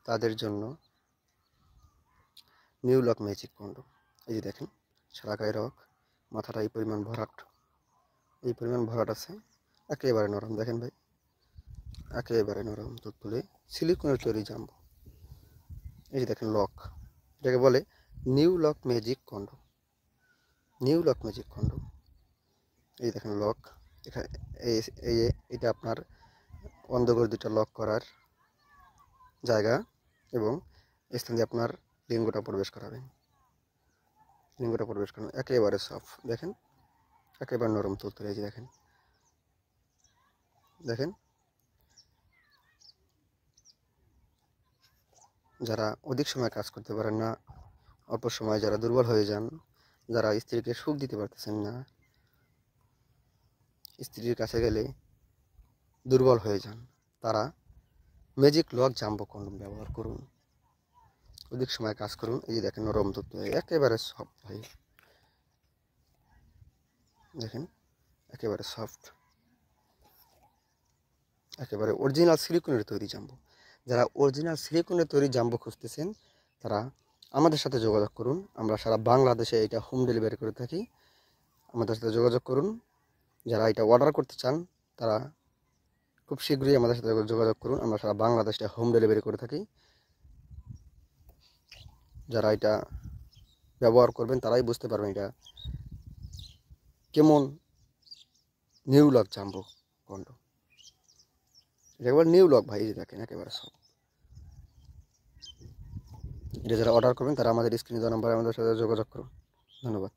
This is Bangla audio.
তাদের জন্য নিউ লক ম্যাজিক কন্ডম। এই যে দেখেন সারা গায়ে রক, মাথাটা এই পরিমাণ ভরাট আছে, একেবারে নরম। দেখেন ভাই, একেবারে নরম তুলতুলে সিলিকনের তৈরি জাম্বো। এই যে দেখেন লক, এটাকে বলে new lock magic condom. New lock magic condom. এই দেখেন লক, এখানে এটা আপনার অন্ধকর দুটা লক করার জায়গা এবং স্থান দিয়ে আপনার লিঙ্গটা প্রবেশ করাবেন। একেবারে সফট, দেখেন একেবারে নরম তুলতুলে। এই যে দেখেন দেখেন যারা অধিক সময় কাজ করতে পারেন না, অল্প সময় যারা দুর্বল হয়ে যান, যারা স্ত্রীকে সুখ দিতে পারতেছেন না, স্ত্রীর কাছে গেলে দুর্বল হয়ে যান, তারা ম্যাজিক লক জাম্বো কন্ডম ব্যবহার করুন। অধিক সময় কাজ করুন। এই যে দেখেন নরম তুলতুলে, একেবারে সফট ভাই, দেখেন একেবারে সফট, একেবারে অরিজিনাল সিলিকনের তৈরি জাম্বো। যারা অরিজিনাল সিলিকনের তৈরি জাম্বো খুঁজতেছেন তারা আমাদের সাথে যোগাযোগ করুন। আমরা সারা বাংলাদেশে এটা হোম ডেলিভারি করে থাকি। আমাদের সাথে যোগাযোগ করুন। যারা এটা অর্ডার করতে চান তারা খুব শীঘ্রই আমাদের সাথে যোগাযোগ করুন। আমরা সারা বাংলাদেশে হোম ডেলিভারি করে থাকি। যারা এটা ব্যবহার করবেন তারাই বুঝতে পারবেন এটা কেমন নিউ লক জাম্বো কন্ডম। এটা একবার নিউ লক ভাই, দেখেন একেবারে সব। এটা যারা অর্ডার করবেন তারা আমাদের স্ক্রিনে দেওয়া নাম্বারে আমাদের সাথে যোগাযোগ করুন। ধন্যবাদ।